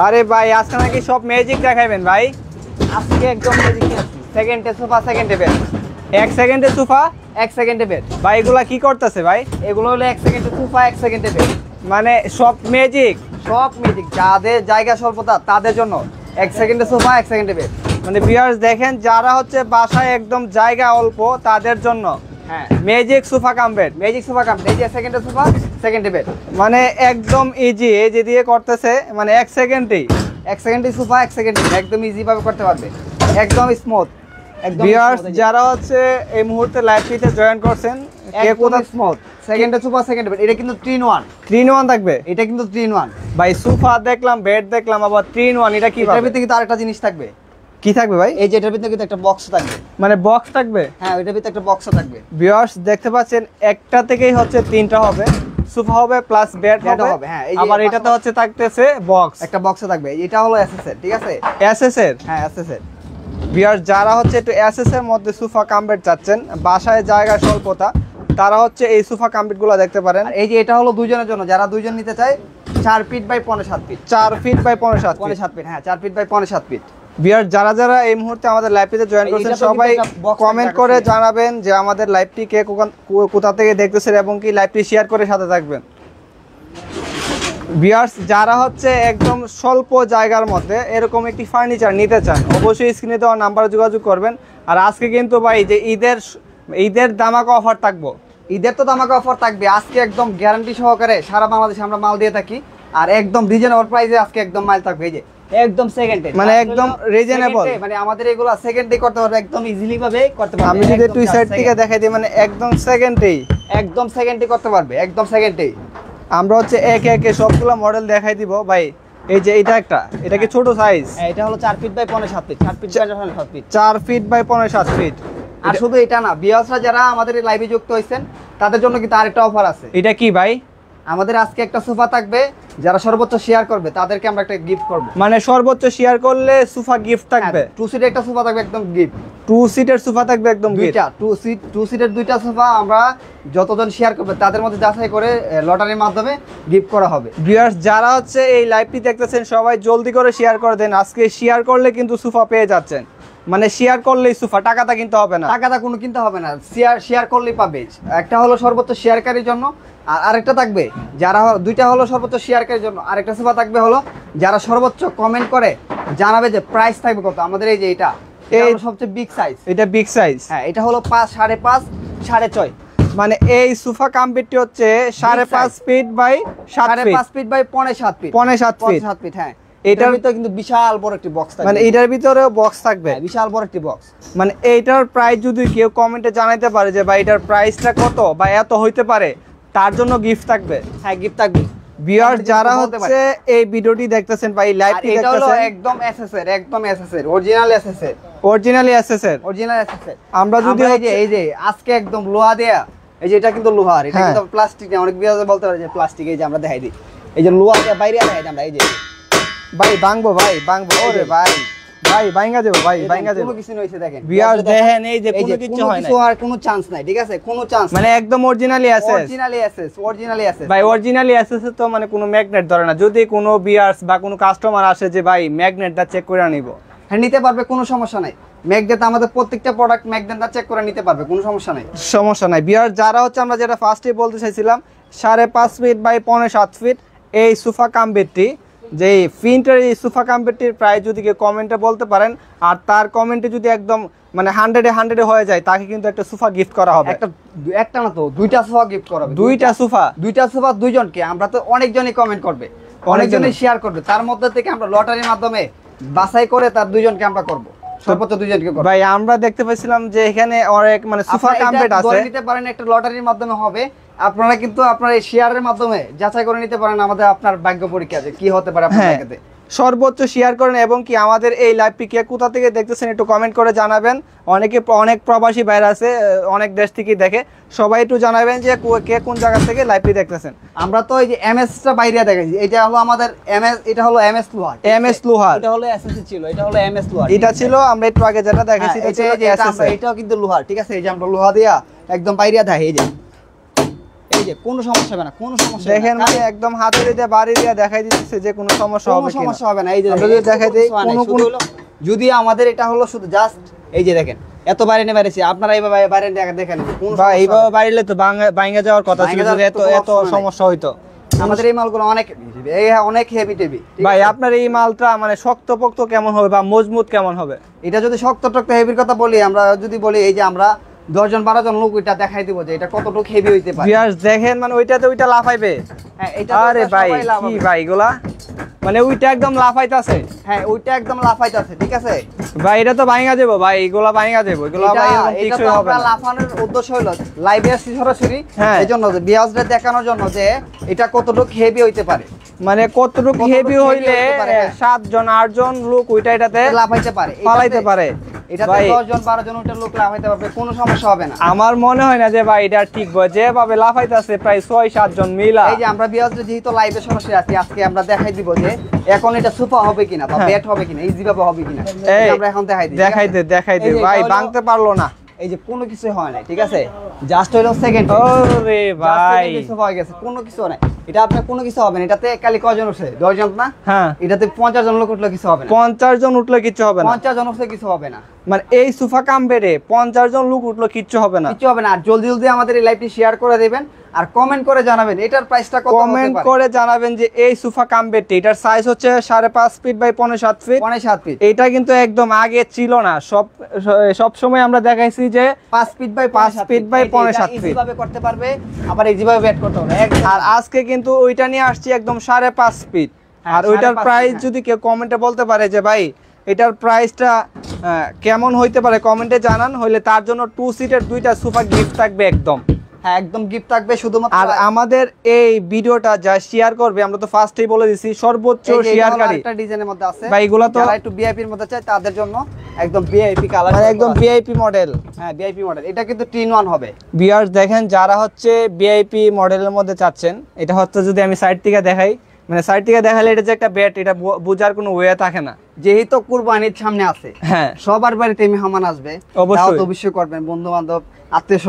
আরে ভাই আজকে নাকি সব ম্যাজিক দেখাবেন ভাই। আজকে একদম ম্যাজিক আছে। সেকেন্ডে সোফা, সেকেন্ডে বেড। 1 সেকেন্ডে সোফা 1 সেকেন্ডে বেড। ভাই এগুলা কি করতেছে ভাই? এগুলো হলো 1 সেকেন্ডে সোফা, 1 সেকেন্ডে বেড। মানে সব ম্যাজিক। সব ম্যাজিক, যাদের জায়গা স্বল্পতা তাদের জন্য 1 সেকেন্ডে সোফা, 1 সেকেন্ডে বেড। মানে ভিউয়ার্স দেখেন, যারা হচ্ছে বাসায় একদম জায়গা অল্প তাদের জন্য হ্যাঁ, magic sofa cum bed. Magic sofa cum. এই যে সেকেন্ডে সোফা, সেকেন্ডে বেড। মানে একদম ইজি, এই যে দিয়ে করতেছে মানে 1 সেকেন্ডেই। 1 সেকেন্ডে সোফা, 1 সেকেন্ডে একদম ইজি ভাবে করতে পারবে, একদম স্মুথ। একদম ভিউয়ার্স যারা হচ্ছে এই মুহূর্তে লাইভটিতে জয়েন করছেন, কে কোথা স্মুথ। সেকেন্ডে সোফা, সেকেন্ডে বেড। এটা কিন্তু 3 in 1। 3 in 1 থাকবে। এটা কিন্তু 3 in 1 ভাই সোফা দেখলাম, বেড দেখলাম, আবার 3 in 1। এটা কি এটার ভিতরে কিন্তু আরেকটা জিনিস থাকবে। কি থাকবে ভাই? এই যে এটার ভিতরে কিন্তু একটা বক্স থাকবে। মানে বক্স থাকবে। হ্যাঁ, এটার ভিতরে একটা বক্স থাকবে। ভিউয়ার্স দেখতে পাচ্ছেন, একটা থেকেই হচ্ছে 3টা হবে, সোফা হবে প্লাস বেড হবে। হ্যাঁ, আবার এটাতে হচ্ছে থাকতেছে বক্স, একটা বক্স থাকবে। এটা হলো এসএস এর, ঠিক আছে? এসএস এর। হ্যাঁ, এসএস এর। ভিউয়ার্স যারা হচ্ছে একটু এসএস এর মধ্যে সোফা কাম বেড চাচ্ছেন, বাসায় জায়গা স্বল্পতা, তারা হচ্ছে এই সোফা কাম বেড গুলো দেখতে পারেন। আর এই যে এটা হলো দুইজনের জন্য, যারা দুইজন নিতে চায়। 4 feet by 5.7 feet. 4 feet by 5.7 feet. 5.7 feet, হ্যাঁ 4 ফিট বাই 5.7 ফিট। ভিউয়ার্স যারা এই মুহূর্তে আমাদের লাইভটিতে জয়েন করছেন, সবাই কমেন্ট করে জানাবেন যে আমাদের লাইভটি কে কোথা থেকে দেখতেছেন এবং কি লাইভটি শেয়ার করে সাথে থাকবেন। ভিউয়ার্স যারা হচ্ছে একদম স্বল্প জায়গার মধ্যে এরকম একটি ফার্নিচার নিতে চান, অবশ্যই স্ক্রিনে দেওয়া নাম্বারে যোগাযোগ করবেন। আর আজকে কিন্তু ভাই যে ঈদের দামাকা অফার থাকবো। ঈদের তো দামাকা অফার থাকবে আজকে, একদম গ্যারান্টি সহকারে সারা বাংলাদেশে আমরা মাল দিয়ে থাকি। আর একদম রিজনেবল প্রাইসে আজকে একদম মাল থাকবে। এই যে একদম সেকেন্ডে, মানে একদম রিজনেবল। মানে আমাদের এগুলো সেকেন্ডে করতে পারবে, একদম ইজিলি ভাবে করতে পারবে। আমি যদি দুই সাইড থেকে দেখাই দিই, মানে একদম সেকেন্ডেই, একদম সেকেন্ডে করতে পারবে, একদম সেকেন্ডেই। আমরা হচ্ছে একে একে সবগুলো মডেল দেখাই দিব ভাই। এই যে এটা কি ছোট সাইজ? এটা হলো 4 feet by 5.7 feet. 4 feet by 5.7 feet. 4 feet by 5.7 feet. আর শুধু এটা না, ভিউয়ার্সরা যারা আমাদের এই লাইভে যুক্ত হয়েছেন তাদের জন্য কিন্তু আরেকটা অফার আছে। এটা কি ভাই? আমাদের আজকে একটা সোফা থাকবে, যারা সর্বোচ্চ শেয়ার করবে তাদেরকে আমরা একটা গিফট করব। মানে সর্বোচ্চ শেয়ার করলে সোফা গিফট থাকবে। 2 সিটের একটা সোফা থাকবে একদম গিফট। 2 সিটের সোফা থাকবে একদম গিফট। 2 সিটের 2টা সোফা আমরা যতজন শেয়ার করবে তাদের মধ্যে যাচাই করে লটারির মাধ্যমে গিফট করা হবে। ভিউয়ার্স যারা হচ্ছে এই লাইভটি দেখতেছেন, সবাই জলদি করে শেয়ার করে দেন। আজকে শেয়ার করলে কিন্তু সোফা পেয়ে যাচ্ছেন। মানে শেয়ার করলেই সোফা, টাকাটা কিনতে হবে না। টাকাটা কোনো কিনতে হবে না, শেয়ার করলেই পাবে। একটা হলো সর্বোচ্চ শেয়ারকারীর জন্য, আর আরেকটা থাকবে যারা, দুইটা হলো সর্বোচ্চ শেয়ারকারীর জন্য। আরেকটা সোফা থাকবে হলো যারা সর্বোচ্চ কমেন্ট করে জানাবে যে প্রাইস থাকবে কত। আমাদের এই যে এটা সবচেয়ে বিগ সাইজ। এটা বিগ সাইজ। হ্যাঁ, এটা হলো 5, 5.5, 6.5। মানে এই সোফা কাম্পিটি হচ্ছে 5.5 feet by 5.5 feet by 5.7 feet. 5.7 feet. হ্যাঁ, এটার ভিতরে কিন্তু বিশাল বড় একটি বক্স থাকবে। মানে এটার ভিতরে বক্স থাকবে, বিশাল বড় একটি বক্স। মানে এইটার প্রাইস যদি কেউ কমেন্টে জানাইতে পারে যে ভাই এটার প্রাইসটা কত বা এত হইতে পারে, তার জন্য গিফট থাকবে। হ্যাঁ, গিফট থাকবে। ভিউয়ার্স যারা হচ্ছে এই ভিডিওটি দেখতেছেন বা এই লাইভটি দেখতেছেন, এটা হলো একদম এসএস এর, একদম এসএস এর, অরিজিনাল এসএস এর, অরিজিনালি এসএস এর, অরিজিনাল এসএস এর। আমরা যদি এই যে আজকে একদম লোহা দেয়া, এই যে এটা কিন্তু লোহার, এটা কিন্তু প্লাস্টিক না। অনেক বিয়াজ বলতে পারে যে প্লাস্টিক। এই যে আমরা দেখাই দিই, এই যে লোহা দেয়া বাইরে দেখাই দিই আমরা। এই যে ভাই ভাঙবো, ওরে ভাই ভাঙা যাবে, ভাঙা যাবে। কোনো কিছু নইছে দেখেন। ভিউয়ার্স দেখেন, এই যে কোনো কিছু হয় না, আর কোনো চান্স নাই, ঠিক আছে? কোনো চান্স, মানে একদম অরিজিনালি এসএস। অরিজিনালি এসএস ভাই অরিজিনালি এসএস তো মানে কোনো ম্যাগনেট ধরে না। যদি কোনো ভিউয়ার্স বা কোনো কাস্টমার আসে যে ভাই ম্যাগনেটটা চেক করে নিব, হ্যাঁ নিতে পারবে, কোনো সমস্যা নাই। ম্যাগনেট আমাদের প্রত্যেকটা প্রোডাক্ট ম্যাগনেটটা চেক করে নিতে পারবে, কোনো সমস্যা নাই। ভিউয়ার্স যারা হচ্ছে, আমরা যেটা ফার্স্টে বলতে চাইছিলাম, 5.5 ফিট বাই 5.7 ফিট এই সোফা কাম বেডটি, যে প্রিন্টের এই সোফা কাম বেডটির প্রাইস যদি কেউ কমেন্টে বলতে পারেন, আর তার কমেন্টে যদি একদম মানে 100 হয়ে যায়, তাকে কিন্তু একটা সোফা গিফট করা হবে। একটা না তো, 2টা সোফা গিফট করা হবে। 2টা সোফা দুইজনকে। আমরা তো অনেকজনই কমেন্ট করবে, অনেকজনই শেয়ার করবে, তার মধ্যে থেকে আমরা লটারির মাধ্যমে বাছাই করে তার দুইজনকে আমরা করব। সর্বোচ্চ দুইজনকে করব। ভাই আমরা দেখতে পাইছিলাম যে এখানে অনেক মানে সোফা কাম বেড আছে, ধরে নিতে পারেন একটা লটারির মাধ্যমে হবে। আপনারা কিন্তু আপনার এই শেয়ারের মাধ্যমে যাচাই করে নিতে পারেন আমাদের, আপনার ভাগ্য পরীক্ষা আছে কি হতে পারে আপনার জায়গাতে। সর্বোচ্চ শেয়ার করেন এবং কি আমাদের এই লাইভটি কে কোথা থেকে দেখতেছেন একটু কমেন্ট করে জানাবেন। অনেক প্রবাসী বাইরে আছে, অনেক দেশ থেকে দেখে, সবাই একটু জানাবেন যে কে কোন জায়গা থেকে লাইভটি দেখতেছেন। আমরা তো এই যে এমএসটা বাইরে দেখাইছি, এটা হলো আমাদের এমএস, এটা হলো এমএস লোহার। এটা হলো এসএসসি ছিল, এটা হলো এমএস লোহার। এটা ছিল আমরা একটু আগে যেটা দেখাইছি, এটাও কিন্তু লোহার, ঠিক আছে? এই যে আমরা লোহা দিয়া একদম বাইরে দেখাই। এই যে যে কোনো সমস্যা হবে না, কোনো সমস্যা দেখেন মানে একদম হাতে দিয়ে বাড়ি দিয়ে দেখাই দিচ্ছে যে কোনো সমস্যা হবে কোনো কিনা। সমস্যা হবে না। এই যে আমরা যদি দেখাই দিই কোনো যদি আমাদের এটা হলো শুধু জাস্ট এই যে দেখেন এত বাইরে নিয়ে বাইরেছি, আপনারা এইভাবে বাইরে দেখেন বা এইভাবে বাড়িলে তো ভাঙা যাওয়ার কথা ছিল, যদি এত এত সমস্যা হইতো। আমাদের এই মালগুলো অনেক অনেক হেভি টেভি। ভাই আপনার এই মালটা মানে শক্তপোক্ত কেমন হবে বা মজবুত কেমন হবে? এটা যদি শক্ত টক্ত হেভির কথা বলি, আমরা যদি বলি এই যে আমরা 10 জন 12 জন লোক এটা দেখাই দিব যে এটা কতটুকু হেভি হইতে পারে। ভিউয়ার্স দেখেন মানে ওইটাতে ওইটা লাফাইবে। হ্যাঁ এটা আরে ভাই কি ভাই এগুলা মানে ওইটা একদম লাফাইতাছে। হ্যাঁ ওইটা একদম লাফাইতাছে, ঠিক আছে ভাই এটা তো ভাঙা যাবে ভাই, এগুলা ভাঙা যাবে, এগুলা ভাই এরকম টিকসই হবে না। লাফানোর উদ্দেশ্য হলো লাইভে আসি সরাসরি হ্যাঁ। এইজন্য যে বিয়াজটা দেখানোর জন্য যে এটা কতটুকু হেভি হইতে পারে, মানে কতটুকু হেভি হইলে 7 জন 8 জন লোক ওইটা এটাতে লাফাইতে পারে, পালাইতে পারে। এটাতে 10 জন 12 জন ওইটা লোক লাফাইতে পারবে, কোনো সমস্যা হবে না। আমার মনে হয় না যে ভাই এটা ঠিক ভাই, যেভাবে লাফাইতাছে প্রায় 6-7 জন মিলা। এই যে আমরা বিয়াজটা যেহেতু লাইভে সরাসরি আছি, আজকে আমরা দেখাই দিব যে এখন এটা সুপার হবে কিনা বা ব্যাট হবে কিনা, ইজি ভাবে হবে কিনা, আমরা এখন দেখাই দিই ভাই ভাঙতে পারলো না। এই যে কোনো কিছু হয় না, ঠিক আছে জাস্ট হলো সেকেন্ড। ওরে ভাই কিছু হয়ে গেছে, কোনো কিছু নাই, এটা আপনার কোনো কিছু হবে না। এটাতে কালি কয়জন উঠছে? 10 জন না? হ্যাঁ এটাতে 50 জন লোক উঠলে কিছু হবে না। 50 জন উঠলে কিচ্ছু হবে না। 50 জন উঠলে কিছু হবে না, মানে এই সোফা কাম বেডে 50 জন লোক উঠলো কিচ্ছু হবে না, কিছু হবে না। আর জলদি জলদি আমাদের এই লাইভটি শেয়ার করে দিবেন আর কমেন্ট করে জানাবেন এটার প্রাইসটা কত হতে পারে। কমেন্ট করে জানাবেন যে এই সোফা কাম বেডটি এটার সাইজ হচ্ছে 5.5 ফিট বাই 7.5 ফিট। 7 ফিট এটা কিন্তু একদম আগে ছিল না, সব সময় আমরা দেখাইছি যে 5 feet by 5 feet by 7.5 feet এইভাবে করতে পারবে, আবার এইভাবে ব্যাট করতে হবে। আর আজকে কিন্তু ওইটা নিয়ে আসছি একদম 5.5 ফিট। আর ওইটার 5.5 প্রাইস ফিট, যদি কেউ কমেন্টে বলতে পারে যে ভাই এটার প্রাইসটা কেমন হইতে পারে কমেন্টে জানান, হইলে তার জন্য 2 সিটের 2টা সোফা গিফট থাকবে একদম। হ্যাঁ একদম গিফট থাকবে শুধুমাত্র। আর আমাদের এই ভিডিওটা যা শেয়ার করবে, আমরা তো ফার্স্টেই বলে দিছি সর্বোচ্চ শেয়ারকারী। একটা ডিজাইনের মধ্যে আছে ভাই এগুলা তো যারা একটু ভিআইপি এর মধ্যে চাই তাদের জন্য একদম ভিআইপি কালার, মানে একদম ভিআইপি মডেল। হ্যাঁ ভিআইপি মডেল, এটা কিন্তু 3-1 হবে। ভিউয়ার্স দেখেন যারা হচ্ছে ভিআইপি মডেলের মধ্যে চাচ্ছেন, এটা হচ্ছে যদি আমি সাইড থেকে দেখাই, মানে সাইড থেকে দেখালে এটা যে একটা ব্যাট, এটা বোঝার কোনো ওয়ে থাকে না। যেহেতু কুরবানির সামনে আছে, হ্যাঁ সবার বাড়িতে মেহমান আসবে, অবশ্যই অবশ্যই করবেন, বন্ধু বান্ধব আত্মীয়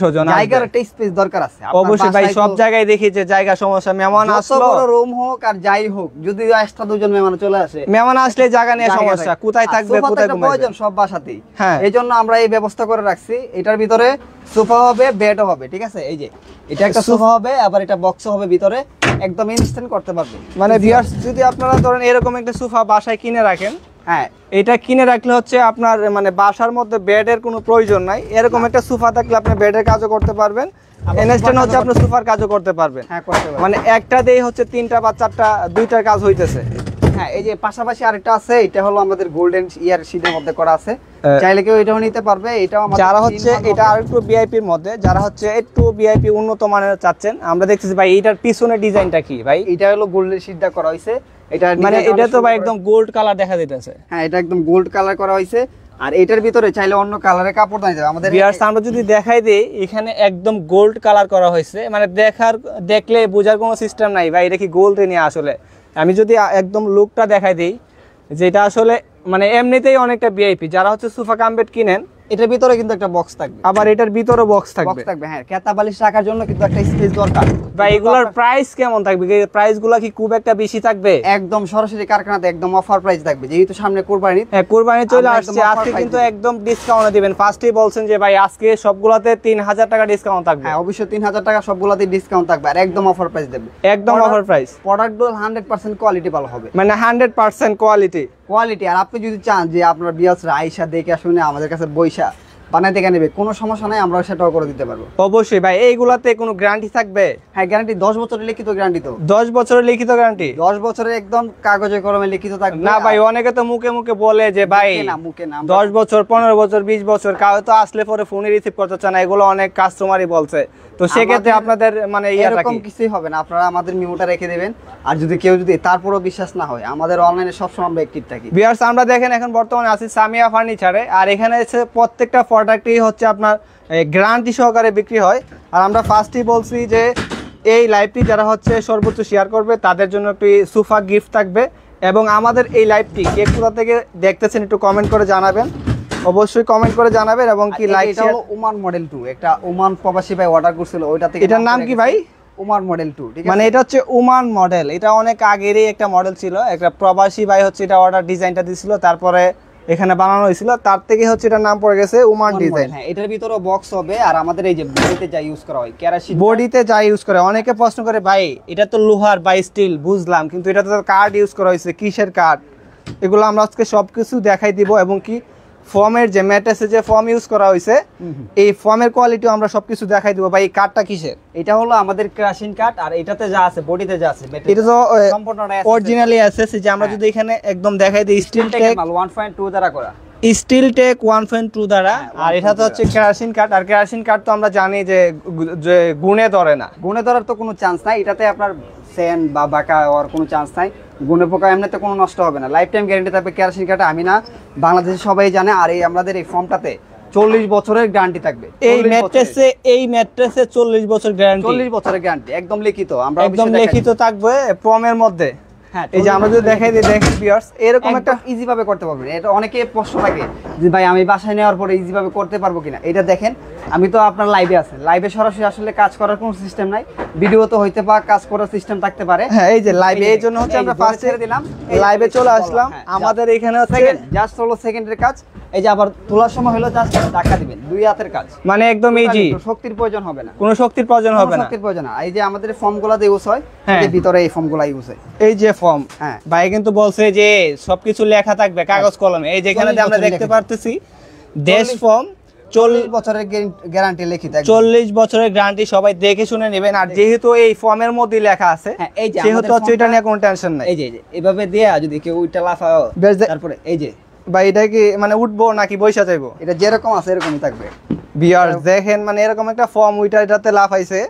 স্বজন জায়গার একটা স্পেস দরকার আছে। অবশ্যই ভাই সব জায়গায় দেখি যে জায়গা সমস্যা, মেহমান আসলো বড় রুম হোক আর যাই হোক, যদি এক্সট্রা 2 জন মেহমান চলে আসে, মেহমান আসলে জায়গা নিয়ে সমস্যা, কোথায় থাকবে কোথায় ঘুমাবে, প্রয়োজন সব বাসাতেই। হ্যাঁ এইজন্য আমরা এই ব্যবস্থা করে রাখছি। এটার ভিতরে সোফা হবে, বেডও হবে, ঠিক আছে। এই যে এটা একটা সোফা হবে, আবার এটা বক্স হবে ভিতরে, একদম ইনস্ট্যান্ট করতে পারবে। মানে ভিউয়ার্স যদি আপনারা ধরেন এরকম একটা সোফা বাসায় কিনে রাখেন, হ্যাঁ এটা কিনে রাখলে হচ্ছে আপনার মানে বাসার মধ্যে বেডের কোনো প্রয়োজন নাই। এরকম একটা সোফা থাকলে আপনি বেডের কাজও করতে পারবেন, ইনস্ট্যান্ট হচ্ছে আপনি সোফার কাজও করতে পারবেন। হ্যাঁ করতে পারবেন, মানে একটা দেই হচ্ছে 3টা বা 4টা 2টার কাজ হইতেছে। হ্যাঁ এই যে পাশাপাশি আরেকটা আছে, এটা হলো আমাদের গোল্ডেন ইয়ার শীটের মধ্যে করা আছে, চাইলে কেউ এটাও নিতে পারবে। এটাও আমাদের যারা হচ্ছে এটা আরেকটু ভিআইপির মধ্যে, যারা হচ্ছে একটু ভিআইপি উন্নত মানের চাচ্ছেন, আমরা দেখতেছি ভাই এটার পিছনে ডিজাইনটা কি ভাই? এটা হলো গোল্ডেন শীটটা করা হইছে। এটা মানে এটা তো ভাই একদম গোল্ড কালার দেখা যাইতেছে। হ্যাঁ এটা একদম গোল্ড কালার করা হইছে। আর এটার ভিতরে চাইলে অন্য কালারের কাপড় দিতে হবে আমাদের। ভিউয়ার্স আমরা যদি দেখাই দেই, এখানে একদম গোল্ড কালার করা হয়েছে, মানে দেখলে বোঝার কোনো সিস্টেম নাই ভাই এটা কি গোল্ড নিয়ে। আসলে আমি যদি একদম লুকটা দেখাই দিই, যেটা আসলে মানে এমনিতেই অনেকটা ভিআইপি। যারা হচ্ছে সোফা কাম বেড কিনেন, এটার ভিতরে কিন্তু একটা বক্স থাকবে, আবার এটার ভিতরে বক্স থাকবে। হ্যাঁ কেতা বালিশ রাখার জন্য কিন্তু একটা স্পেস দরকার। ভাই এগুলোর প্রাইস কেমন থাকবে? প্রাইসগুলো কি খুব একটা বেশি থাকবে? একদম সরাসরি কারখানাতে একদম অফার প্রাইস থাকবে, যেহেতু সামনে কুরবানি। হ্যাঁ কুরবানি চলে আসছে, আজকে কিন্তু একদম ডিসকাউন্টে দিবেন। ফার্স্টেই বলছেন যে ভাই আজকে সবগুলাতে 3000 টাকা ডিসকাউন্ট থাকবে। হ্যাঁ অবশ্যই 3000 টাকা সবগুলাতে ডিসকাউন্ট থাকবে, আর একদম অফার প্রাইস দেবে, একদম অফার প্রাইস। প্রোডাক্টগুলো 100% কোয়ালিটি ভালো হবে, মানে 100% কোয়ালিটি। আর আপনি যদি চান যে আপনার বিয়াসরা আইসা দেখে শুনে আমাদের কাছে বইসা বানাই দেখে নেবে, কোনো সমস্যা নাই, আমরা সেটাও করে দিতে পারবো। অবশ্যই ভাই এইগুলাতে কোনো গ্যারান্টি থাকবে? হ্যাঁ গ্যারান্টি 10 বছরের লিখিত গ্যারান্টি। তো 10 বছরের লিখিত গ্যারান্টি? 10 বছরের একদম কাগজে কলমে লিখিত থাকবে। না ভাই অনেকে তো মুখে মুখে বলে যে ভাই মুখে না 10 বছর 15 বছর 20 বছর, কাউ তো আসলে পরে ফোনে রিসিভ করতে চায় না, এগুলো অনেক কাস্টমারই বলছে। তো সেক্ষেত্রে আপনাদের মানে এরকম কিছুই হবে না, আপনারা আমাদের মিউটা রেখে দেবেন। আর যদি কেউ তারপরও বিশ্বাস না হয়, আমাদের অনলাইনে সবসময় আমরা অ্যাক্টিভ থাকি। ভিউয়ার্স আমরা দেখেন এখন বর্তমানে আছি সামিয়া ফার্নিচারে, আর এখানে এসে প্রত্যেকটা প্রোডাক্টই হচ্ছে আপনার গ্যারান্টি সহকারে বিক্রি হয়। আর আমরা ফার্স্টই বলছি যে এই লাইভটি যারা হচ্ছে সর্বোচ্চ শেয়ার করবে তাদের জন্য একটি সোফা গিফট থাকবে। এবং আমাদের এই লাইভটি কে কোথা থেকে দেখতেছেন একটু কমেন্ট করে জানাবেন। অবশ্যই কমেন্ট করে জানাবেন এবং কি লাইক এটা হলো ওমান মডেল 2, একটা ওমান প্রবাসী ভাই অর্ডার করছিল, ওইটা থেকে এটার নাম কি ভাই? ওমান মডেল 2, ঠিক আছে। মানে এটা হচ্ছে ওমান মডেল, এটা অনেক আগেরই একটা মডেল ছিল, একটা প্রবাসী ভাই হচ্ছে এটা অর্ডার ডিজাইনটা দিছিল, তারপরে এখানে বানানো হয়েছিল, তার থেকে হচ্ছে এটার নাম পড়ে গেছে ওমান ডিজাইন। হ্যাঁ, এটার ভিতরে বক্স হবে, আর আমাদের এই যে বডিতে যা ইউজ করা হয় কেরাসিন, বডিতে যা ইউজ করে, অনেকে প্রশ্ন করে ভাই এটা তো লোহার বা স্টিল, বুঝলাম, কিন্তু এটা তো কার্ড ইউজ করা হয়েছে, কিসের কার্ড? এগুলো আমরা আজকে সবকিছু দেখাই দিব, এবং কি ফর্মের যে ম্যাট্রেসে যে ফর্ম ইউজ করা হয়েছে এই ফর্মের কোয়ালিটিও আমরা সবকিছু দেখাই দিব। ভাই এই কার্ডটা কিসের? এটা হলো আমাদের কেরাসিন কাঠ, আর এটাতে যা আছে বডিতে যা আছে এটা তো সম্পূর্ণটা অরিজিনালি এসএস, যে আমরা যদি এখানে একদম দেখাই দিই স্টিল টেক 1.2 দ্বারা করা, স্টিল টেক 1.2 দ্বারা, আর এটা তো হচ্ছে কেরাসিন কাঠ, আর কেরাসিন কাঠ তো আমরা জানি যে গুণে ধরে না, গুণে ধরার তো কোনো চান্স নাই, এটাতে আপনার সেন বা বাঁকা হওয়ার কোনো চান্স নাই, গুণে পোকা এমনিতে কোনো নষ্ট হবে না, লাইফ টাইম গ্যারান্টি থাকবে কেরাসিন কাঠে। আমি না, বাংলাদেশে সবাই জানে, আর এই আমাদের এই ফর্মটাতে 40 বছরের গ্যারান্টি থাকবে। এই ম্যাট্রেসে 40 বছর গ্যারান্টি, 40 বছরের গ্যারান্টি একদম লিখিত, আমরা একদম লিখিত থাকবে ফর্মের মধ্যে। হ্যাঁ, এই যে আমরা যদি দেখাই দিই, দেখেন ভিউয়ার্স, এরকম একটা ইজি ভাবে করতে পারবেন। এটা অনেকে প্রশ্ন থাকে যে ভাই আমি বাসায় নেওয়ার পরে ইজি ভাবে করতে পারবো কিনা। এটা দেখেন, আমি তো আপনার লাইভে আছে, লাইভে সরাসরি আসলে কাজ করার কোনো সিস্টেম নাই, ভিডিও তো হইতে পারে, কাজ করার সিস্টেম থাকতে পারে। হ্যাঁ, এই যে লাইভে, এই জন্য হচ্ছে আমরা ফার্স্ট ছেড়ে দিলাম, লাইভে চলে আসলাম। আমাদের এখানে হচ্ছে জাস্ট হলো সেকেন্ডের কাজ। এই যে আবার তোলার সময় হলো জাস্ট ধাক্কা দিবেন, 2 হাতের কাজ, মানে একদম ইজি, শক্তির প্রয়োজন হবে না, কোনো শক্তির প্রয়োজন হবে না, শক্তির প্রয়োজন না। এই যে আমাদের ফর্মগুলোতে ইউজ হয়, এই ভিতরে এই ফর্মগুলো ইউজ হয়, এই যে ফর্ম। হ্যাঁ, ভাই কিন্তু বলছে যে সবকিছু লেখা থাকবে কাগজ কলমে। এই যেখানে আমরা দেখতে পারতেছি দেশ ফর্ম 40 বছরের গ্যারান্টি লিখিত, 40 বছরের গ্যারান্টি, সবাই দেখে শুনে নেবেন। আর যেহেতু এই ফর্মের মধ্যে লেখা আছে, এই যে সেহেতু হচ্ছে এটা নিয়ে কোনো টেনশন নাই। এই যে এভাবে দিয়ে যদি কেউ উইটা লাফায়, তারপরে এই যে ভাই এটা কি মানে উঠবো নাকি বইসা যাইবো? এটা যেরকম আছে এরকমই থাকবে। ভিউয়ার্স দেখেন, মানে এরকম একটা ফর্ম এটাতে লাফাইছে,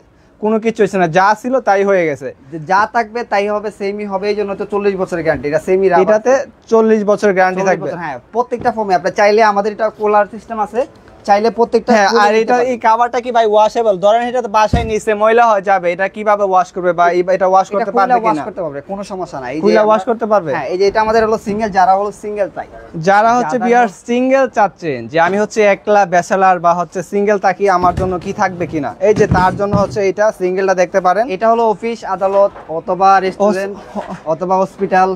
কোনো কিছু হইছে না, যা ছিল তাই হয়ে গেছে, যা থাকবে তাই হবে, সেমই হবে। এই জন্য তো 40 বছরের গ্যারান্টি, এটা সেমি, এটাতে 40 বছর গ্যারান্টি থাকবে। হ্যাঁ, প্রত্যেকটা ফর্মে আপনি চাইলে, আমাদের এটা কুলার সিস্টেম আছে, চাইলে প্রত্যেকটা। হ্যাঁ, আর এটা এই কভারটা কি ভাই ওয়াশেবল? ধরেন এটা তো বাসায় নিচে ময়লা হয়ে যাবে, এটা কিভাবে ওয়াশ করবে, বা এটা ওয়াশ করতে পারবে কিনা? ওয়াশ করতে পারবে, কোনো সমস্যা নাই। এই যে কুলা ওয়াশ করতে পারবে। হ্যাঁ, এই যে এটা আমাদের হলো সিঙ্গেল, যারা হলো সিঙ্গেল চাই, যারা হচ্ছে ভিউয়ার সিঙ্গেল চাচ্ছেন যে আমি হচ্ছে একলা ব্যাচেলর বা হচ্ছে সিঙ্গেল থাকি, আমার জন্য কি থাকবে কিনা, এই যে তার জন্য হচ্ছে এটা সিঙ্গেলটা দেখতে পারেন। এটা হলো অফিস, আদালত, অথবা রেস্টুরেন্ট, অথবা হসপিটাল,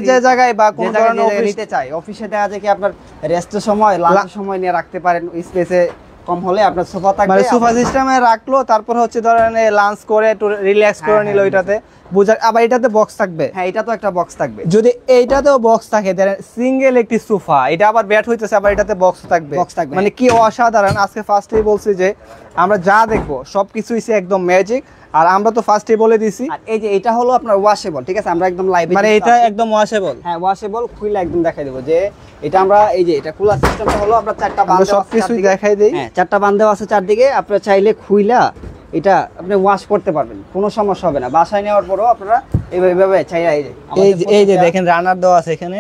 যে জায়গায় বা কোন ধরনের অফিস নিতে চাই। অফিসে দেখা যায় কি আপনার রেস্টের সময়, লাঞ্চের সময় নিয়ে রাখতে পারেন, স্পেসে কম হলে আপনার সোফা থাকবে, মানে সোফা সিস্টেমে রাখলো, তারপর হচ্ছে ধরেন লাঞ্চ করে একটু রিল্যাক্স করে নিল, ওইটাতে বুঝা। আবার এটাতে বক্স থাকবে। হ্যাঁ, এটা তো একটা বক্স থাকবে। যদি এইটাতেও বক্স থাকে, সিঙ্গেল একটি সোফা, এটা আবার ব্যাট হইতেছে, আবার এটাতে বক্স থাকবে, মানে কি অসাধারণ। আজকে ফার্স্টেই বলছি যে আমরা যা দেখবো সবকিছু হইছে একদম ম্যাজিক, আর আমরা তো ফার্স্টেই বলে দিছি। আর এই যে এটা হলো আপনার ওয়াশেবল, ঠিক আছে, আমরা একদম লাইভে, মানে এটা একদম ওয়াশেবল। হ্যাঁ, ওয়াশেবল, খুলে একদম দেখাই দেবো যে এটা আমরা, এই যে এটা কুলার সিস্টেমটা হলো আপনার 4টা বান্ধ, সবকিছু দেখাই দেই। হ্যাঁ, 4টা বান্ধব আছে চারদিকে, আপনারা চাইলে খুইলা এটা আপনি ওয়াশ করতে পারবেন, কোনো সমস্যা হবে না। বাসায় নেওয়ার পরও আপনারা এইভাবে চাইলে, এই যে দেখেন রানার দেওয়া আছে এখানে,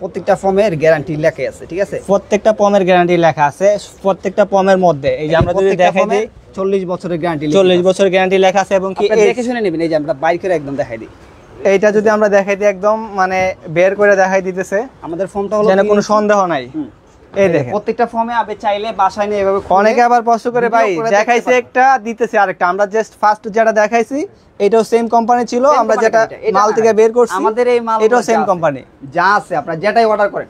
প্রত্যেকটা ফর্মের গ্যারান্টি লেখা আছে, ঠিক আছে, প্রত্যেকটা ফর্মের গ্যারান্টি লেখা আছে, প্রত্যেকটা ফর্মের মধ্যে। এই যে আমরা যদি দেখাই দিই 40 বছরের গ্যারান্টি, 40 বছর গ্যারান্টি লেখা আছে, এবং কি দেখে শুনে নেবেন। এই যে আমরা বাইক করে একদম দেখাই দিই, এইটা যদি আমরা দেখাই দিই একদম মানে বের করে দেখাই দিতেছে, আমাদের ফর্মটা হলো যেন কোনো সন্দেহ নাই। এই দেখেন প্রত্যেকটা ফর্মে আপনি চাইলে বাসায় নিয়ে এভাবে, অনেকে আবার প্রশ্ন করে ভাই দেখাইছে একটা দিতেছে আরেকটা, আমরা জাস্ট ফার্স্ট যেটা দেখাইছি এটাও সেম কোম্পানি ছিল, আমরা যেটা মাল থেকে বের করছি আমাদের এই মাল এটাও সেম কোম্পানি, যা আছে আপনারা যেটাই অর্ডার করেন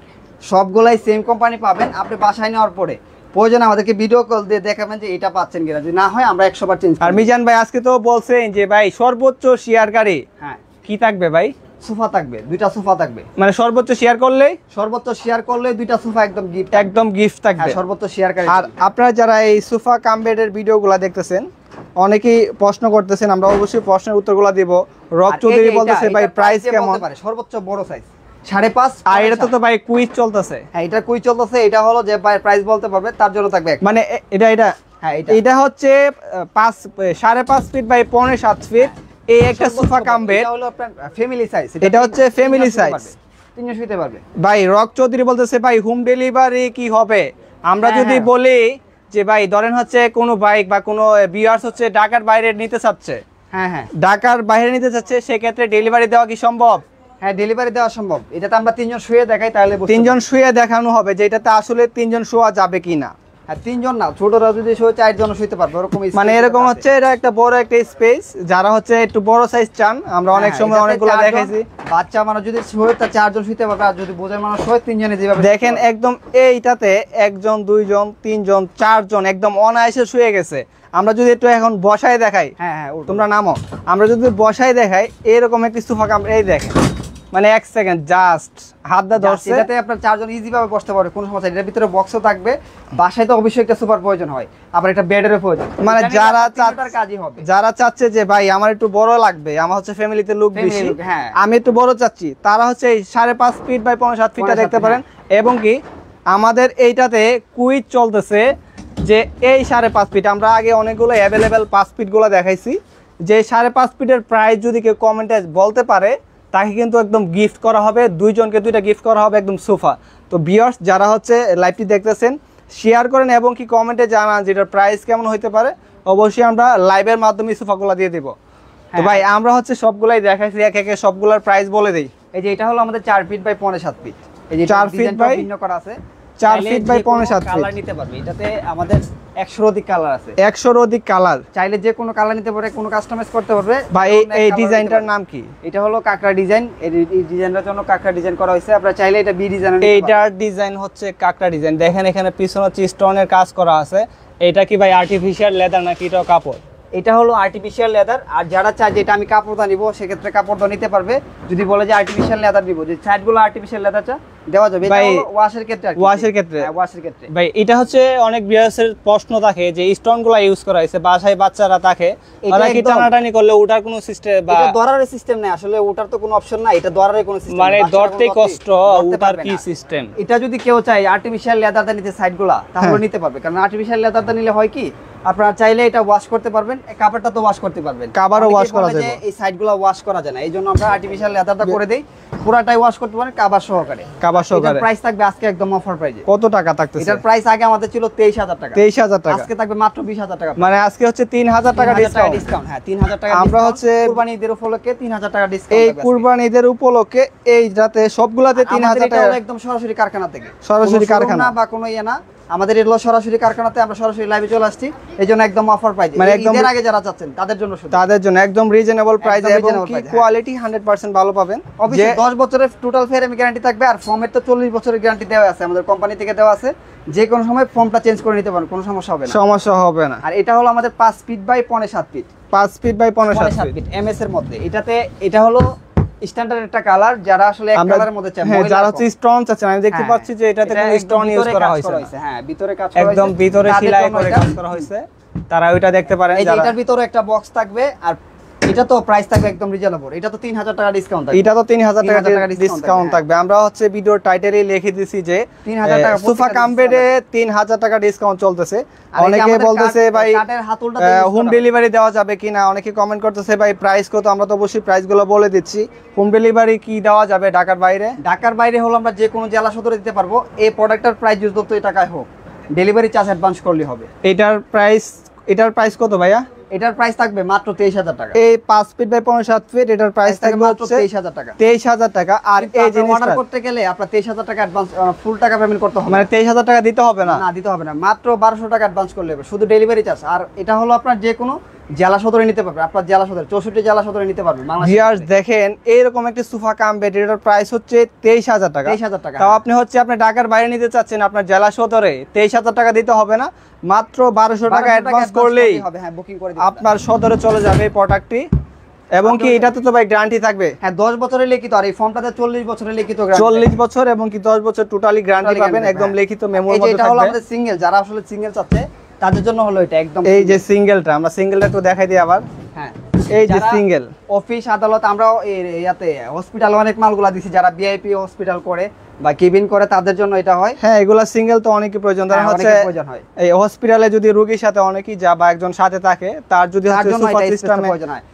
সবগুলাই সেম কোম্পানি পাবেন। আপনি বাসায় নেওয়ার পরে প্রয়োজন আমাদেরকে ভিডিও কল দিয়ে দেখাবেন যে এটা পাচ্ছেন কিনা, যদি না হয় আমরা 100 বার চেঞ্জ। আর মিজান ভাই আজকে তো বলছেন যে ভাই সর্বোচ্চ শেয়ারকারী, হ্যাঁ, কি থাকবে ভাই? সোফা থাকবে, 2টা সোফা থাকবে, মানে সর্বোচ্চ শেয়ার করলে, সর্বোচ্চ শেয়ার করলে 2টা সোফা একদম গিফট, একদম গিফট থাকবে, সর্বোচ্চ শেয়ারকারী। আর আপনারা যারা এই সোফা কাম বেডের ভিডিওগুলো দেখতেছেন, অনেকেই প্রশ্ন করতেছেন, আমরা অবশ্যই প্রশ্নের উত্তরগুলো দিব। রক চৌধুরী বলতেছে ভাই প্রাইস কেমন? সর্বোচ্চ বড় সাইজ 5.5, আর এটা তো ভাই কুইজ চলতেছে। হ্যাঁ, এটা কুইজ চলতেছে। এটা হলো যে ভাই প্রাইস বলতে পারবে তার জন্য থাকবে মানে এটা হ্যাঁ, এটা হচ্ছে 5.5 ফিট বাই 7.5 ফিট, এই একটা সোফা কাম বেড। এটা হলো আপনার ফ্যামিলি সাইজ, এটা হচ্ছে ফ্যামিলি সাইজ, 3 জন শুতে পারবে। ভাই রক চৌধুরী বলতেছে ভাই হোম ডেলিভারি কি হবে? আমরা যদি বলি যে ভাই ধরেন হচ্ছে কোনো বাইক বা কোনো ভিউয়ার্স হচ্ছে ঢাকার বাইরে নিতে চাচ্ছে, হ্যাঁ, ঢাকার বাইরে নিতে চাচ্ছে, সেক্ষেত্রে ডেলিভারি দেওয়া কি সম্ভব? হ্যাঁ ডেলিভারি দেওয়া সম্ভব। এটাতে আমরা 3 জন শুয়ে দেখাই তাহলে বুঝতে 3 জন শুয়ে দেখানো হবে যে এটাতে আসলে 3 জন শোয়া যাবে কিনা। হ্যাঁ 3 জন না, ছোটরা যদি শুয়ে 4 জন শুইতে পারবে এরকম মানে এরকম হচ্ছে এটা একটা বড় একটা স্পেস, যারা হচ্ছে একটু বড় সাইজ চান, আমরা অনেক সময় অনেকগুলো দেখাইছি। বাচ্চা মানুষ যদি শুয়ে তা 4 জন শুইতে পারবে, আর যদি বোঝার মানুষ শুয়ে 3 জনে যেভাবে দেখেন একদম এইটাতে 1 জন 2 জন 3 জন 4 জন একদম অনায়াসে শুয়ে গেছে। আমরা যদি একটু এখন বসায় দেখাই, হ্যাঁ হ্যাঁ তোমরা নামো, আমরা যদি বসায় দেখাই এরকম একটি সোফা কাম, এই দেখেন মানে 1 সেকেন্ড জাস্ট হাত দা ধরছে, এটাতে আপনার 4 জন ইজি ভাবে বসতে পারবে, কোনো সমস্যা নেই। এটার ভিতরে বক্সও থাকবে। বাসায় তো অবশ্যই একটা সোফার প্রয়োজন হয়, আবার একটা বেডেরও প্রয়োজন। মানে যারা কাজই হবে, যারা চাচ্ছে যে ভাই আমার একটু বড় লাগবে, আমার হচ্ছে ফ্যামিলিতে লোক বেশি, হ্যাঁ আমি একটু বড় চাচ্ছি, তারা হচ্ছে এই 5.5 ফিট বাই 7 ফিটটা দেখতে পারেন। এবং কি আমাদের এইটাতে কুইজ চলতেছে যে এই 5.5 ফিট, আমরা আগে অনেকগুলো অ্যাভেলেবেল 5 ফিট গুলো দেখাইছি, যে 5.5 ফিটের প্রাইস যদি কেউ কমেন্টে বলতে পারে তাকে কিন্তু একদম গিফট করা হবে, 2 জনকে 2টা গিফট করা হবে একদম সোফা। তো ভিউয়ার্স যারা হচ্ছে লাইভটি দেখতেছেন শেয়ার করেন এবং কি কমেন্টে জানান যেটার প্রাইস কেমন হতে পারে, অবশ্যই আমরা লাইভের মাধ্যমে সোফাগুলো দিয়ে দেব। তো ভাই আমরা হচ্ছে সবগুলাই দেখাইছি, এক একে সবগুলোর প্রাইস বলে দেই। এই যে এটা হলো আমাদের 4 ফিট বাই 7.5 ফিট, এই যে 4 ফিট বাই ভিন্ন করা আছে, 4 ফিট বাই 7.5 ফিট কালার নিতে পারবে। এটাতে আমাদের 100 অধিক কালার আছে, 100 অধিক কালার, চাইলে যে কোনো কালার নিতে পারে, কোনো কাস্টমাইজ করতে পারবে। ভাই এই ডিজাইনটার নাম কি? এটা হলো কাকড়া ডিজাইন, এই ডিজাইনটার জন্য কাকড়া ডিজাইন করা হয়েছে। আপনারা চাইলে এটা বি ডিজাইন, এইটার ডিজাইন হচ্ছে কাকড়া ডিজাইন। দেখেন এখানে পিছনে হচ্ছে স্টোনের কাজ করা আছে। এটা কি ভাই আর্টিফিশিয়াল লেদার নাকি এটাও কাপড়? এটা হলো আর্টিফিশিয়াল লেদার। আর যারা চায় যে এটা আমি কাপড়টা নিব, সেক্ষেত্রে কাপড়টা নিতে পারবে। যদি বলে যে আর্টিফিশিয়াল লেদার নিব, যে সাইডগুলো আর্টিফিশিয়াল লেদারটা দেওয়া যাবে। এটা হলো ওয়াশের ক্ষেত্রে, ওয়াশের ক্ষেত্রে, হ্যাঁ ওয়াশের ক্ষেত্রে ভাই এটা হচ্ছে অনেক ভিউয়ার্সের প্রশ্ন থাকে যে স্টোনগুলো ইউজ করা হয়েছে বাসায় বাচ্চারা থাকে, ওরা কি টানাটানি করলে ওটার কোনো সিস্টেম বা এটা ধরার সিস্টেম নাই, আসলে ওটার তো কোনো অপশন নাই, এটা ধরার কোনো সিস্টেম মানে ধরতেই কষ্ট, ওটার কি সিস্টেম? এটা যদি কেউ চায় আর্টিফিশিয়াল লেদারটা নিতে সাইডগুলো, তাহলে নিতে পারবে। কারণ আর্টিফিশিয়াল লেদারটা নিলে হয় কি, আপনারা চাইলে এটা ওয়াশ করতে পারবেন, কাপড়টা তো ওয়াশ করতে পারবেন, কাভারও ওয়াশ করা যাবে। এই সাইডগুলো ওয়াশ করা যায় না, এইজন্য আমরা আর্টিফিশিয়াল লেদারটা করে দেই, পুরাটাই ওয়াশ করতে পারেন কাভার সহকারে। কাভার সহকারে। প্রাইস থাকবে আজকে একদম অফার প্রাইসে। কত টাকা থাকতেছে? এটার প্রাইস আগে আমাদের ছিল 23000 টাকা, 23000 টাকা, আজকে থাকবে মাত্র 20000 টাকা। মানে আজকে হচ্ছে 3000 টাকা ডিসকাউন্ট। হ্যাঁ 3000 টাকা আমরা হচ্ছে কুরবানি ঈদের উপলক্ষে 3000 টাকা ডিসকাউন্ট। এই কুরবানি ঈদের উপলক্ষে এই রাতে সবগুলাতে 3000 টাকা একদম সরাসরি কারখানা থেকে, সরাসরি কারখানা বা কোনো ইয়ে না, আমাদের এগুলো সরাসরি কারখানাতে, আমরা সরাসরি লাইভে চলে আসছি, এইজন্য একদম অফার প্রাইস। মানে একদম ঈদের আগে যারা চাচ্ছেন তাদের জন্য শুধু, তাদের জন্য একদম রিজনেবল প্রাইসে এবং কি কোয়ালিটি 100% ভালো পাবেন। অবশ্যই 10 বছরের টোটাল ফেয়ার গ্যারান্টি থাকবে, আর ফর্মের তো 40 বছরের গ্যারান্টি দেওয়া আছে, আমাদের কোম্পানি থেকে দেওয়া আছে, যে কোনো সময় ফর্মটা চেঞ্জ করে নিতে পারেন, কোনো সমস্যা হবে না, সমস্যা হবে না। আর এটা হলো আমাদের 5 feet by 7.5 feet, 5 feet by 7.5 feet MS এর মধ্যে। এটাতে এটা হলো স্ট্যান্ডার্ড একটা কালার, যারা আসলে এক কালারের মধ্যে চায়, হ্যাঁ যারা হচ্ছে স্টোন চাচ্ছেন, আমি দেখতে পাচ্ছি যে এটাতে কোনো স্টোন ইউজ করা হয়েছে, হ্যাঁ ভিতরে কাজ করা হয়েছে, একদম ভিতরে সেলাই করে কাজ করা হয়েছে, তারা ওইটা দেখতে পারেন। এই যে এটার ভিতরে একটা বক্স থাকবে, আর এটা তো প্রাইস থাকবে একদম রিজনেবল, এটা তো 3000 টাকা ডিসকাউন্ট থাকবে, এটা তো 3000 টাকা ডিসকাউন্ট থাকবে। আমরা হচ্ছে ভিডিওর টাইটেলে লিখে দিছি যে 3000 টাকা সোফা কাম বেডে 3000 টাকা ডিসকাউন্ট চলতেছে। অনেকে বলতেছে ভাই হোম ডেলিভারি দেওয়া যাবে কিনা, অনেকে কমেন্ট করতেছে ভাই প্রাইস কত, আমরা তো অবশ্যই প্রাইসগুলো বলে দিচ্ছি। হোম ডেলিভারি কি দেওয়া যাবে ঢাকার বাইরে? ঢাকার বাইরে হলো আমরা যে কোনো জেলা সদরে দিতে পারবো। এই প্রোডাক্টের প্রাইস যত টাকায় হোক, ডেলিভারি চার্জ অ্যাডভান্স করলে হবে। এটার প্রাইস কত ভাইয়া? এটার প্রাইস থাকবে মাত্র 23000 টাকা। এই 5 ফিট বাই 7.5 ফিট এটার প্রাইস থাকবে মাত্র হচ্ছে 23000 টাকা। 23000 টাকা। আর এই জিনিসটা অর্ডার করতে গেলে আপনার 23000 টাকা অ্যাডভান্স, ফুল টাকা পেমেন্ট করতে হবে, মানে 23000 টাকা দিতে হবে না? না দিতে হবে না, মাত্র 1200 টাকা অ্যাডভান্স করলে হবে, শুধু ডেলিভারি চার্জ। আর এটা হলো আপনার যে কোনো জেলা সদরে নিতে পারবে, আপনার জেলা সদরে 64 জেলা সদরে নিতে পারবে। ভিউয়ার্স দেখেন এইরকম একটা সোফা কাম বেড, এটার প্রাইস হচ্ছে 23000 টাকা। 23000 টাকা। তাও আপনি হচ্ছে আপনি ঢাকার বাইরে নিতে চাচ্ছেন, আপনার জেলা সদরে 23000 টাকা দিতে হবে না, মাত্র 1200 টাকা অ্যাডভান্স করলেই হবে। হ্যাঁ বুকিং করে দিবেন, আপনার সদরে চলে যাবে এই প্রোডাক্টটি। এবং কি এটাতে তো ভাই গ্যারান্টি থাকবে? হ্যাঁ 10 বছরের লিখিত, আর এই ফর্মটাতে 40 বছরের লিখিত গ্যারান্টি, 40 বছর এবং কি 10 বছর টোটালি গ্যারান্টি পাবেন, একদম লিখিত মেমোর মধ্যে এটা হলো থাকবে। আমাদের সিঙ্গেল, যারা আসলে সিঙ্গেল চাচ্ছে তাদের জন্য হলো এটা একদম। এই যে সিঙ্গেলটা, আমরা সিঙ্গেলটা একটু দেখাই দিই আবার। হ্যাঁ এই যে সিঙ্গেল, অফিস আদালত, আমরা ইয়াতে হসপিটাল অনেক মালগুলা দিছি, যারা ভিআইপি হসপিটাল করে বা কেবিন করে তাদের জন্য এটা হয়। হ্যাঁ এগুলা সিঙ্গেল তো অনেকই প্রয়োজন, ধরেন হচ্ছে এই হসপিটালে যদি রোগীর সাথে অনেকেই যা বা একজন সাথে থাকে, তার যদি হচ্ছে সোফা সিস্টেমে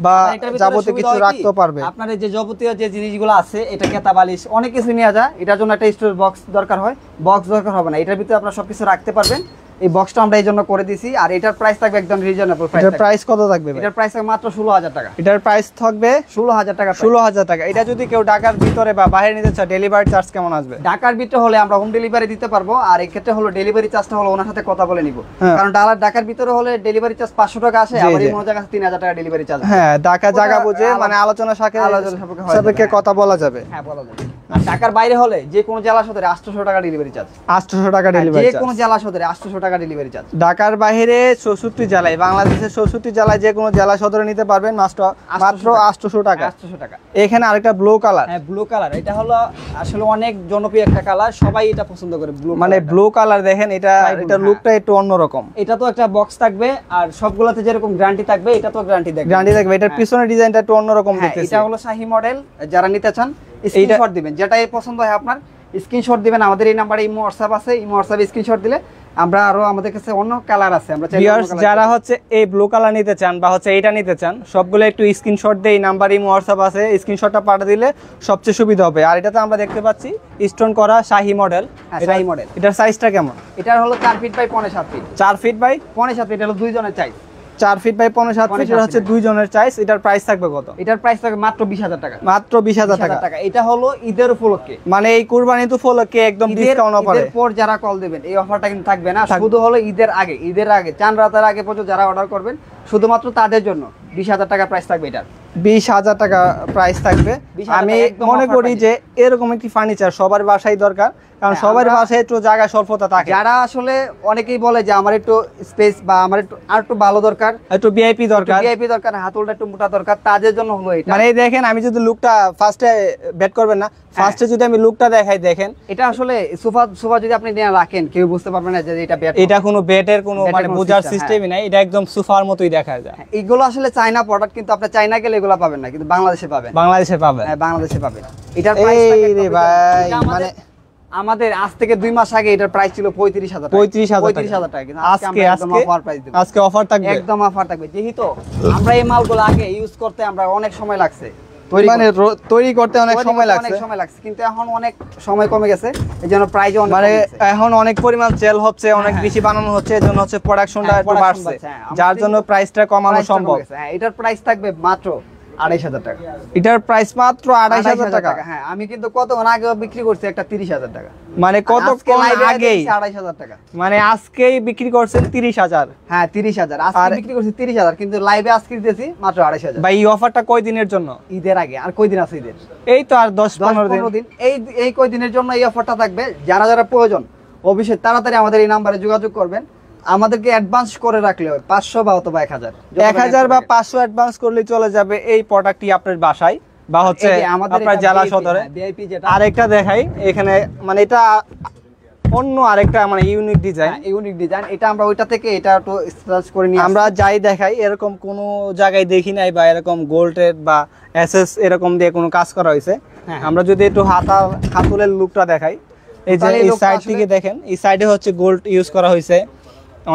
বা যাবতীয় কিছু রাখতে পারবে, আপনার এই যে যাবতীয় যে জিনিসগুলো আছে, এটা কেতা বালিশ অনেক কিছু নিয়ে যায়, এটার জন্য একটা স্টোরেজ বক্স দরকার হয়, বক্স দরকার হবে না, এটার ভিতরে আপনারা সবকিছু রাখতে পারবেন। এই বক্সটা আমরা এই জন্য করে দিছি। আর এটার প্রাইস থাকবে একদম রিজনেবল প্রাইস। এটার প্রাইস কত থাকবে ভাই? এটার প্রাইস থাকবে মাত্র 16000 টাকা। এটার প্রাইস থাকবে 16000 টাকা। 16000 টাকা। এটা যদি কেউ ঢাকার ভিতরে বা বাইরে নিতে চায় ডেলিভারি চার্জ কেমন আসবে? ঢাকার ভিতরে হলে আমরা হোম ডেলিভারি দিতে পারবো। আর এই ক্ষেত্রে হলো ডেলিভারি চার্জটা হলো ওনার সাথে কথা বলে নিব। কারণ ঢাকার ভিতরে হলে ডেলিভারি চার্জ 500 টাকা আসে, আবার এই জায়গা 3000 টাকা ডেলিভারি চার্জ। হ্যাঁ, ঢাকা জায়গা বুঝে মানে আলোচনা সাপেক্ষে কথা বলা যাবে। হ্যাঁ, বলা যাবে। আর ঢাকার বাইরে হলে যে কোনো জেলা সদরে 800 টাকা ডেলিভারি চার্জ। 800 টাকা ডেলিভারি যে চার্জ। কোনো জেলা সদরে 800 টাকা ডেলিভারি চার্জ। ঢাকার বাইরে 64 জেলায়, বাংলাদেশের 64 জেলায় যে কোনো জেলা সদরে নিতে পারবেন মাত্র 800 টাকা। 800 টাকা। এখানে আরেকটা ব্লু কালার। হ্যাঁ, ব্লু কালার। এটা হলো আসলে অনেক জনপ্রিয় একটা কালার, সবাই এটা পছন্দ করে। ব্লু মানে ব্লু কালার দেখেন, এটা লুকটা একটু অন্যরকম। এটা তো একটা বক্স থাকবে, আর সবগুলোতে যেরকম গ্যারান্টি থাকবে এটা তো গ্যারান্টি থাকবে। গ্যারান্টি থাকবে। এটার পিছনের ডিজাইনটা একটু অন্যরকম দেখতেছি। এটা হলো শাহী মডেল। যারা নিতে চান স্ক্রিনশট দিবেন, যেটাই পছন্দ হয় আপনার স্ক্রিনশট দিবেন। আমাদের এই নাম্বারে ইমো হোয়াটসঅ্যাপ আছে, ইমো হোয়াটসঅ্যাপে স্ক্রিনশট দিলে আমরা আরো আমাদের কাছে অন্য কালার আছে, আমরা ভিউয়ার্স যারা হচ্ছে এই ব্লু কালার নিতে চান বা হচ্ছে এইটা নিতে চান, সবগুলো একটু স্ক্রিনশট দিয়ে এই নাম্বার ইমো হোয়াটসঅ্যাপ আছে, স্ক্রিনশটটা পাঠিয়ে দিলে সবচেয়ে সুবিধা হবে। আর এটাতে আমরা দেখতে পাচ্ছি স্টোন করা শাহী মডেল। শাহী মডেল। এটার সাইজটা কেমন? এটার হলো 4 feet by 7.5 feet. 4 feet by 7.5 feet. এটা হলো দুইজনের চাই। 4 ফিট বাই 7.5 ফিট। এটা হচ্ছে দুইজনের চাইস। এটার প্রাইস থাকবে কত? এটার প্রাইস থাকবে মাত্র 20000 টাকা। মাত্র 20000 টাকা। এটা হলো ঈদের উপলক্ষে, মানে এই কুরবানি তো উপলক্ষে একদম ডিসকাউন্ট অফারে। এরপর যারা কল দিবেন এই অফারটা কিন্তু থাকবে না, শুধু হলো ঈদের আগে চাঁদ রাতের আগে পর্যন্ত যারা অর্ডার করবেন শুধুমাত্র তাদের জন্য 20000 টাকা প্রাইস থাকবে। এটার 20000 টাকা প্রাইস থাকবে। আমি মনে করি যে এরকম একটি ফার্নিচার সবার বাসায় দরকার, কারণ সবার বাসায় একটু জায়গা স্বল্পতা থাকে। যারা আসলে অনেকেই বলে যে আমার একটু স্পেস বা আমার একটু ভালো দরকার, একটু ভিআইপি দরকার, হাতলটা একটু মোটা দরকার, তাদের জন্য হলো এটা। মানে এই দেখেন, আমি যদি লুকটা ফার্স্টে বেট করবেন না, ফার্স্টে যদি আমি লুকটা দেখাই, দেখেন এটা আসলে সোফা যদি আপনি নিয়ে রাখেন কেউ বুঝতে পারবে না যে এটা বেড। এটা কোনো বেডের কোনো মানে বোঝার সিস্টেমই নাই, এটা একদম সোফার মতোই দেখা যায়। এগুলো আসলে চায়না প্রোডাক্ট, কিন্তু আপনি চায়না গেলে এগুলো পাবেন না, কিন্তু বাংলাদেশে পাবেন। হ্যাঁ, বাংলাদেশে পাবেন। এটার প্রাইস রে ভাই, মানে আমাদের আজ থেকে 2 মাস আগে এটার প্রাইস ছিল 35000 টাকা। 35000 টাকা, কিন্তু আজকে অফার থাকবে। একদম অফার থাকবে। যেহেতু আমরা এই মালগুলো আগে ইউজ করতে আমরা অনেক সময় লাগছে, মানে তৈরি করতে অনেক সময় লাগছে, কিন্তু এখন অনেক সময় কমে গেছে, এজন্য প্রাইস অনেক মানে এখন অনেক পরিমাণ সেল হচ্ছে, অনেক বেশি বানানো হচ্ছে, এজন্য হচ্ছে প্রোডাকশনটা একটু বাড়ছে, যার জন্য প্রাইসটা কমানো সম্ভব। হ্যাঁ, এটার প্রাইস থাকবে মাত্র 28000 টাকা। এটার প্রাইস মাত্র 28000 টাকা। হ্যাঁ, আমি কিন্তু কতক্ষণ আগে বিক্রি করছি একটা 30000 টাকা। মানে কতক্ষণ আগেই 28000 টাকা, মানে আজকেই বিক্রি করছেন 30000। হ্যাঁ, 30000 আজকে বিক্রি করছি 30000, কিন্তু লাইভে আজকে দিতেছি মাত্র 28000। ভাই এই অফারটা কয় দিনের জন্য? ঈদের আগে। আর কয় দিন আছে ঈদের? এই তো আর 10-15 দিন। এই কয় দিনের জন্য এই অফারটা থাকবে। যারা যারা প্রয়োজন অবশ্যই তাড়াতাড়ি আমাদের এই নাম্বারে যোগাযোগ করবেন। আমাদেরকে অ্যাডভান্স করে রাখলে হয় 500 বা অথবা 1000 বা 500 অ্যাডভান্স করলে চলে যাবে এই প্রোডাক্টটি আপনার বাসায় বা হচ্ছে আপনার জেলা সদরে। ভিআইপি যেটা আরেকটা দেখাই এখানে, মানে এটা অন্য আরেকটা মানে ইউনিক ডিজাইন। এটা আমরা ওইটা থেকে এটা একটু স্টার্চ করে নিয়ে আমরা যাই দেখাই এরকম কোনো জায়গায় দেখি নাই, বা এরকম গোল্ডের বা এসএস এরকম দিয়ে কোনো কাজ করা হয়েছে। আমরা যদি একটু হাতুলের লুকটা দেখাই, এই যে এই সাইড থেকে দেখেন, এই সাইডে হচ্ছে গোল্ড ইউজ করা হয়েছে,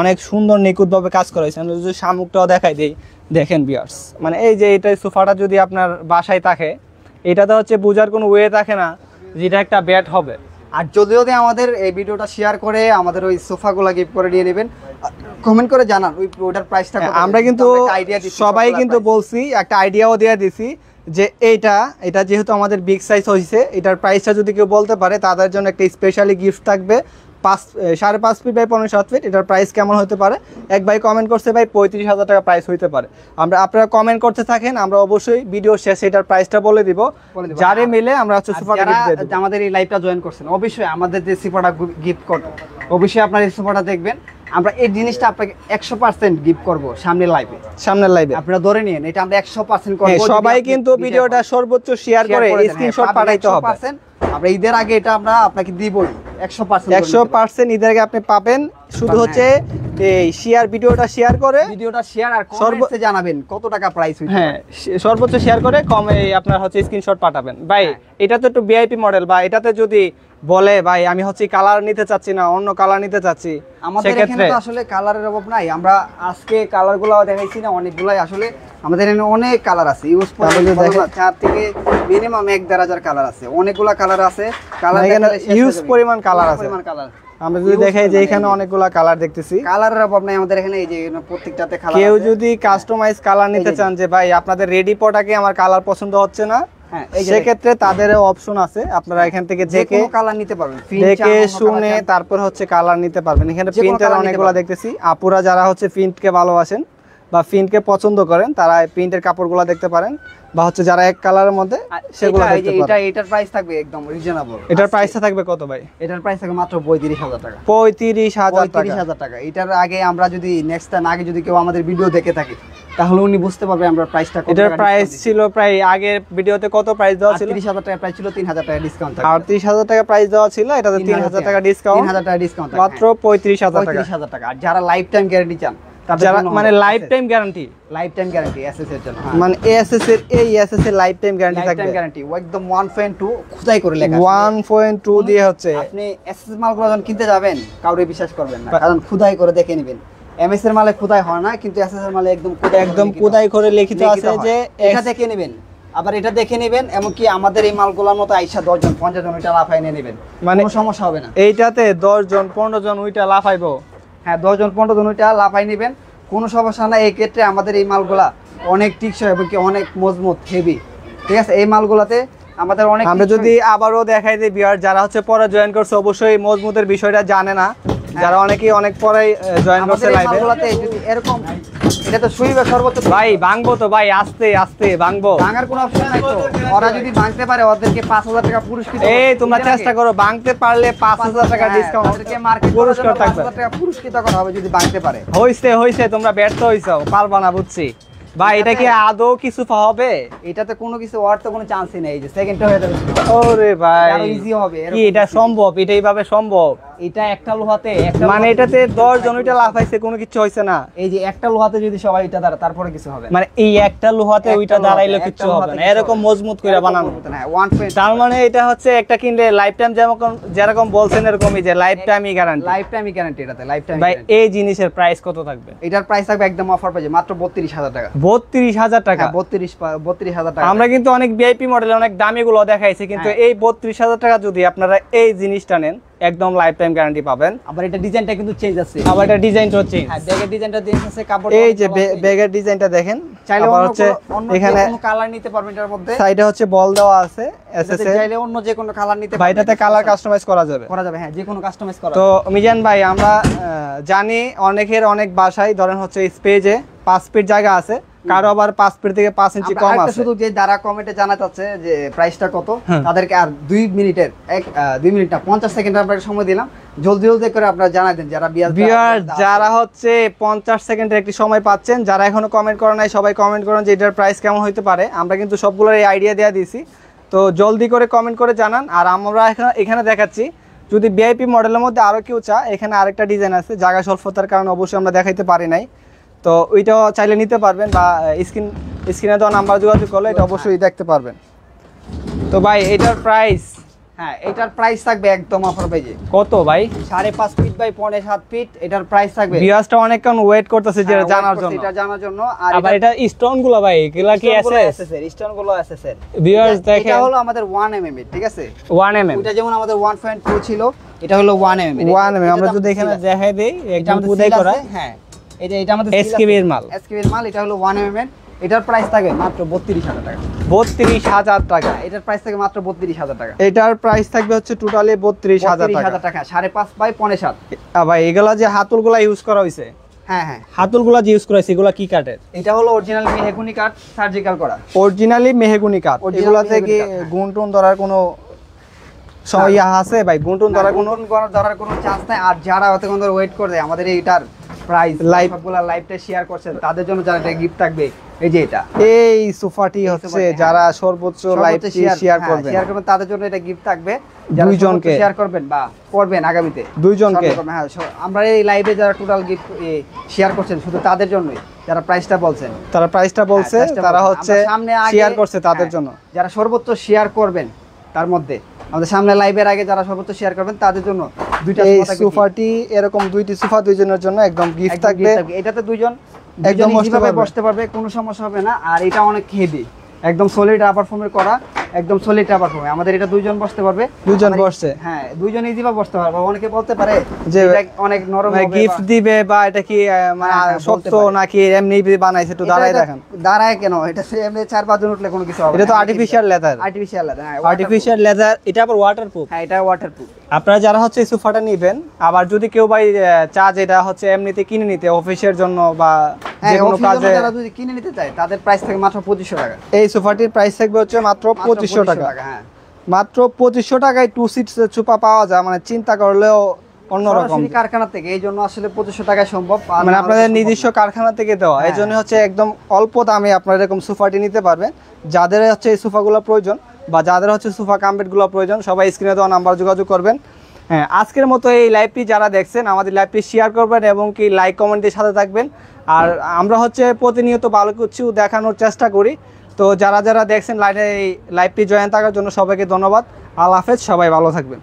অনেক সুন্দর নিখুঁতভাবে কাজ করা হয়েছে। আমরা যদি শামুকটাও দেখাই দিই, দেখেন ভিউয়ার্স, মানে এই যে এটা সোফাটা যদি আপনার বাসায় থাকে, এটাতে হচ্ছে বোঝার কোনো ওয়ে থাকে না যেটা একটা বেড হবে। আর যদি আমাদের এই ভিডিওটা শেয়ার করে আমাদের ওই সোফাগুলো গিফট করে নিয়ে নেবেন, কমেন্ট করে জানান ওইটার প্রাইসটা কত। আমরা কিন্তু সবাই কিন্তু বলছি, একটা আইডিয়াও দিয়ে দিছি যে এটা যেহেতু আমাদের বিগ সাইজ হয়েছে, এটার প্রাইসটা যদি কেউ বলতে পারে তাদের জন্য একটা স্পেশালি গিফট থাকবে। 5.5 ফিট বাই 7.5 ফিট। এটার প্রাইস কেমন হতে পারে? এক ভাই কমেন্ট করছে ভাই 35000 টাকা প্রাইস হইতে পারে। আপনারা কমেন্ট করতে থাকেন, আমরা অবশ্যই ভিডিও শেষে এটার প্রাইসটা বলে দিব। যারে মিলে আমরা হচ্ছে সোফাটা গিফট দিয়ে দেব। আমাদের এই লাইভটা জয়েন করছেন, অবশ্যই আমাদের যে সোফাটা গিফট করব, অবশ্যই আপনারা এই সোফাটা দেখবেন। আমরা এই জিনিসটা আপনাকে 100% গিফট করব সামনের লাইভে। আপনারা ধরে নিন, এটা আমরা 100% করব। সবাই কিন্তু ভিডিওটা সর্বোচ্চ শেয়ার করে স্ক্রিনশট পাঠাইতে হবে। আমরা ঈদের আগে এটা আমরা আপনাকে দিবই 100% ঈদের আগে আপনি পাবেন। শুধু হচ্ছে এই ভিডিওটা শেয়ার আর কমেন্টে জানাবেন কত টাকা প্রাইস হইছে। হ্যাঁ, সর্বোচ্চ শেয়ার করে কমে আপনার হচ্ছে স্ক্রিনশট পাঠাবেন। ভাই এটা তো একটু ভিআইপি মডেল, বা এটাতে যদি বলে ভাই আমি হচ্ছে কালার নিতে চাচ্ছি না, অন্য কালার নিতে চাচ্ছি, আমাদের এখানে তো আসলে কালারের অভাব নাই। আমরা আজকে কালারগুলো দেখাইছি না, অনেকগুলাই আসলে আমাদের এখানে অনেক কালার আছে। ইউজ করে 4 থেকে মিনিমাম 1-1.5 হাজার কালার আছে, অনেকগুলা কালার আছে। কালার ইউজ পরিমাণ কালার আছে। আমরা যদি দেখাই যে এখানে অনেকগুলা কালার দেখতেছি, কালারের অভাব নাই আমাদের এখানে, এই যে প্রত্যেকটাতে কালার। কেউ যদি কাস্টমাইজ কালার নিতে চান যে ভাই আপনাদের রেডি প্রোডাক্টে আমার কালার পছন্দ হচ্ছে না, হ্যাঁ এই যে সেক্ষেত্রে তাদের অপশন আছে, আপনারা এখান থেকে যে দেখে কোনো কালার নিতে পারবেন, দেখে শুনে তারপর হচ্ছে কালার নিতে পারবেন। এখানে যে কোনো প্রিন্টের colour নিতে অনেকগুলো পারবেন। দেখতেছি, আপুরা যারা হচ্ছে প্রিন্টকে ভালোবাসেন বা প্রিন্টকে পছন্দ করেন তারা প্রিন্টের কাপড়গুলো দেখতে পারেন, বা হচ্ছে যারা এক কালারের মধ্যে সেগুলো দেখতে পারেন। এটার প্রাইস থাকবে একদম রিজনেবল। এটার প্রাইসটা থাকবে কত ভাই? এটার প্রাইস থাকবে মাত্র ৩৫,০০০ টাকা। 35,000 টাকা। ৩৫,০০০ টাকা। এটার আগে আমরা যদি নেক্সট টাইম আগে যদি কেউ আমাদের ভিডিও দেখে থাকি তাহলে উনি বুঝতে পারবে আমরা প্রাইসটা কত। এটার প্রাইস ছিল প্রায় আগের ভিডিওতে কত প্রাইস দেওয়া ছিল? ৩০,০০০ টাকা প্রাইস ছিল, ৩০০০ টাকা ডিসকাউন্ট থাকবে। ৩৮,000 টাকা প্রাইস দেওয়া ছিল, এটাতে 3,000 টাকা ডিসকাউন্ট, ৩০০০ টাকা ডিসকাউন্ট মাত্র 35,000 টাকা। ৩৫,০০০ টাকা। আর যারা লাইফ টাইম গ্যারান্টি চান তাদের যারা জন্য মানে life time guarantee, life time guarantee SS এর জন্য, মানে এসএস এর এসএস এর লাইফ টাইম গ্যারান্টি লাইফ থাকবে। টাইম গ্যারান্টি একদম 1.2 খোদাই করে লেখা। 1.2 দিয়ে হচ্ছে। আপনি এসএস মালগুলো যখন কিনতে যাবেন কাউরে বিশ্বাস করবেন না, কারণ খোদাই করে দেখে নেবেন। এমএস এর মালে খোদাই হয় না, কিন্তু এসএস এর মালে একদম খোদাই করে লিখিত আছে যে এটা দেখে নেবেন, আবার এটা দেখে নেবেন। এমনকি আমাদের এই মালগুলোর মতো আইসা 10 জন 50 জন ওইটা লাফাই নিয়ে নেবেন, মানে কোনো সমস্যা হবে না। এইটাতে 10 জন 15 জন ওইটা লাফাইবো। হ্যাঁ 10 জন 15 জন ওইটা লাফাই নেবেন, কোনো সমস্যা না। এই ক্ষেত্রে আমাদের এই মালগুলা অনেক টিকসই এবং কি অনেক মজবুত হেভি, ঠিক আছে। এই মালগুলাতে আমাদের অনেক আমরা যদি আবারও দেখাই দিই ভিউয়ার, যারা হচ্ছে পরে জয়েন করছে অবশ্যই মজবুতের বিষয়টা জানে না, যারা অনেকেই অনেক পরে জয়েন করছে লাইভে। মালগুলাতে যদি এরকম এটা তো শুইবে সর্বোচ্চ ভাই ভাঙবো তো ভাই, আস্তে আস্তে ভাঙবো, ভাঙার কোনো অপশন নাই তো। ওরা যদি ভাঙতে পারে ওদেরকে 5,000 টাকা পুরস্কৃত। এই তোমরা চেষ্টা করো, ভাঙতে পারলে 5,000 টাকা ডিসকাউন্ট, ওদেরকে মার্কেট পুরস্কার থাকবে। 5,000 টাকা পুরস্কৃত করা হবে যদি ভাঙতে পারে। হইছে তোমরা ব্যর্থ হইছো, পারবা না বুঝছি ভাই। এটা কি আদৌ কিছু হবে? এটাতে কোনো কিছু ওয়ার্ড তো কোনো চান্সই নেই, যে সেকেন্ডটা হয়ে যাবে। ওরে ভাই আরো ইজি হবে। কি এটা সম্ভব? এটা এইভাবে সম্ভব? এটা একটা লোহাতে একটা মানে এটাতে 10 জন ওইটা লাফাইছে, কোনো কিছু হইছে না। এই যে একটা লোহাতে যদি সবাই এটা দাঁড়া তারপরে কিছু হবে না। মানে এই একটা লোহাতে ওইটা দাঁড়াইলে কিছু হবে না, এরকম মজবুত করে বানানো। হ্যাঁ 1.2 তার মানে এটা হচ্ছে একটা কিনলে লাইফ টাইম, যেরকম বলছেন এরকমই যে লাইফ টাইমই গ্যারান্টি। লাইফ টাইমই গ্যারান্টি এটাতে, লাইফ টাইম। ভাই এই জিনিসের প্রাইস কত থাকবে? এটার প্রাইস থাকবে একদম অফার পেজে মাত্র 32,000 টাকা। 32,000 টাকা। 32,000 টাকা। আমরা কিন্তু অনেক ভিআইপি মডেলে অনেক দামি গুলো দেখাইছি, কিন্তু এই 32,000 টাকা যদি আপনারা এই জিনিসটা নেন একদম লাইফ টাইম গ্যারান্টি পাবেন। আবার এটা ডিজাইনটা কিন্তু চেঞ্জ আছে, আবার এটা ডিজাইনটা চেঞ্জ। হ্যাঁ ব্যাগের ডিজাইনটা চেঞ্জ আছে, কাপড় এই যে ব্যাগের ডিজাইনটা দেখেন, চাইলে আবার অন্য হচ্ছে এখানে এখানে কোনো কালার নিতে পারবেন। এটার মধ্যে সাইডে হচ্ছে বল দেওয়া আছে এসএস এর, চাইলে অন্য যে কোনো কালার নিতে ভাই এটাতে কালার কাস্টমাইজ করা যাবে। হ্যাঁ যে কোনো কাস্টমাইজ করা। তো মিজান ভাই আমরা জানি অনেকের অনেক বাসায় ধরেন হচ্ছে স্পেজে 5 ফিট জায়গা আছে, কারো আবার 5 ফিট থেকে 5 ইঞ্চি কম আছে। শুধু যে যারা কমেন্টে জানা যাচ্ছে যে প্রাইসটা কত, হ্যাঁ। তাদেরকে আর 2 মিনিট না 50 সেকেন্ড আপনাকে সময় দিলাম, জলদি করে আপনারা জানাই দেন। যারা ভিউয়ার যারা হচ্ছে 50 সেকেন্ডের একটি সময় পাচ্ছেন, যারা এখনো কমেন্ট করেন নাই সবাই কমেন্ট করেন যে এটার প্রাইস কেমন হইতে পারে। আমরা কিন্তু সবগুলোর এই আইডিয়া দেওয়া দিয়েছি, তো জলদি করে কমেন্ট করে জানান। আর আমরা এখানে দেখাচ্ছি, যদি ভিআইপি মডেলের মধ্যে আরো কেউ চা, এখানে আরেকটা ডিজাইন আছে, জায়গা স্বল্পতার কারণে অবশ্যই আমরা দেখাইতে পারি নাই, তো ওইটাও চাইলে নিতে পারবেন, বা স্ক্রিনে দেওয়া নাম্বার যোগাযোগ করলে এটা অবশ্যই দেখতে পারবেন। তো ভাই এটার প্রাইস, হ্যাঁ এটার প্রাইস থাকবে একদম অফার পেজে। কত ভাই? 5.5 ফিট বাই 7.5 ফিট, এটার প্রাইস থাকবে। ভিউয়ার্সটা অনেকক্ষণ ওয়েট করতেছে যে হ্যাঁ, জানার wait জন্য, করছি, এটা জানার জন্য। আর আবার এটা স্টোন গুলো ভাই এগুলা কি এসএস? স্টোন গুলো এসএস। ভিউয়ার্স এটা দেখেন, হলো আমাদের 1 mm, ঠিক আছে। 1 mm, ওটা যেমন আমাদের 1.2 ছিল, এটা হলো 1 mm। 1 mm। আমরা যদি এখানে দেখাই দেই একদম খুদাই করা, হ্যাঁ এটা আমাদের SKB এর মাল, SKB এর মাল। এটা হলো 1 mm। এটার প্রাইস থাকবে মাত্র 32,000 টাকা। 32,000 টাকা। এটার প্রাইস থাকবে মাত্র 32,000 টাকা। এটার প্রাইস থাকবে হচ্ছে টোটালি 32,000 টাকা। টাকা 5.5 বাই 7.5। ভাই এগুলা যে হাতুলগুলা ইউজ করা হইছে, হ্যাঁ হ্যাঁ হাতুলগুলা যে ইউজ করা হইছে এগুলা কি কাঠের? এটা হলো অরিজিনাল মেহগনি কাঠ, সার্জিক্যাল করা। অরিজিনালি মেহগনি কাঠ। Original এগুলাতে কি মেহগনি কাঠ, হ্যাঁ। গুণটুন ধরার কোনো সময় আছে ভাই? গুণটুন ধরার কোনো ধরার কোনো চান্স নাই। আর যারা অতক্ষণ ধরে ওয়েট করে আমাদের এইটার প্রাইস সবগুলা লাইভটা শেয়ার করছেন তাদের জন্য যারা গিফট থাকবে, এই যে এটা এই সোফাটি হচ্ছে যারা সর্বোচ্চ লাইভটি শেয়ার করবেন তাদের জন্য এটা গিফট থাকবে। দুইজনকে শেয়ার করবেন বা করবেন আগামীতে দুইজনকে। হ্যাঁ আমরা এই লাইভে যারা টোটাল গিফট শেয়ার করছেন শুধু তাদের জন্যই, যারা প্রাইসটা বলছেন, তারা প্রাইসটা বলছে, তারা হচ্ছে শেয়ার করছে তাদের জন্য। যারা সর্বোচ্চ শেয়ার করবেন তার মধ্যে আমাদের সামনে লাইভের আগে যারা সর্বোচ্চ শেয়ার করবেন তাদের জন্য দুইটা সোফাটি, এরকম দুইটি সোফা দুইজনের জন্য একদম গিফট থাকবে। এটাতে দুইজন একদম বসতে পারবে, কোনো সমস্যা হবে না। আর এটা অনেক হেভি, একদম সলিড রাবার ফোমের করা, একদম সলিড রাবার ফোম। আমাদের এটা দুইজন বসতে পারবে। দুইজন বসছে? হ্যাঁ, দুইজন ইজি বা বসতে পারবে। অনেকে বলতে পারে যে এটা অনেক নরম হবে গিফট দিবে বা এটা কি মানে হ্যাঁ, বলতে শক্ত পারে। নাকি এমনি বানাইছে, একটু দাঁড়ায় দেখেন। দাঁড়ায় কেন, এটা এমনি 4-5 জন উঠলে কোনো কিছু হবে না। এটা তো আর্টিফিশিয়াল লেদার। আর্টিফিশিয়াল লেদার, হ্যাঁ আর্টিফিশিয়াল লেদার, এটা আবার ওয়াটারপ্রুফ। হ্যাঁ, এটা ওয়াটারপ্রুফ। আপনারা যারা হচ্ছে এই সোফাটা নেবেন, আবার যদি কেউ ভাই চা যেটা হচ্ছে এমনিতে কিনে নিতে অফিসের জন্য বা যে কোনো কাজে, যারা যদি কিনে নিতে চায় তাদের প্রাইস থাকে মাত্র 2500 টাকা। এই সোফাটির প্রাইস থাকবে হচ্ছে মাত্র 2500 টাকা। হ্যাঁ, মাত্র 2500 টাকায় 2 সিট সোফা পাওয়া যায়, মানে চিন্তা করলেও অন্যরকম। সরাসরি কারখানা থেকে, এই জন্য আসলে 2500 টাকায় সম্ভব। আর মানে না হলে আপনাদের সম্ভব নিজস্ব না। কারখানা থেকে দেওয়া, এই জন্য হচ্ছে একদম অল্প দামে আপনারা এরকম সোফাটি নিতে পারবেন। যাদের হচ্ছে এই সোফাগুলো প্রয়োজন বা যাদের হচ্ছে সোফা কামবেডগুলো প্রয়োজন, সবাই স্ক্রিনে দেওয়া নাম্বার যোগাযোগ করবেন। হ্যাঁ, আজকের মতো এই লাইভটি যারা দেখছেন, আমাদের লাইভটি শেয়ার করবেন এবং কি লাইক কমেন্টের সাথে থাকবেন। আর আমরা হচ্ছে প্রতিনিয়ত ভালো কিছু দেখানোর চেষ্টা করি। তো যারা যারা দেখছেন এই লাইভটি জয়েন থাকার জন্য সবাইকে ধন্যবাদ। আল্লাহ হাফেজ, সবাই ভালো থাকবেন।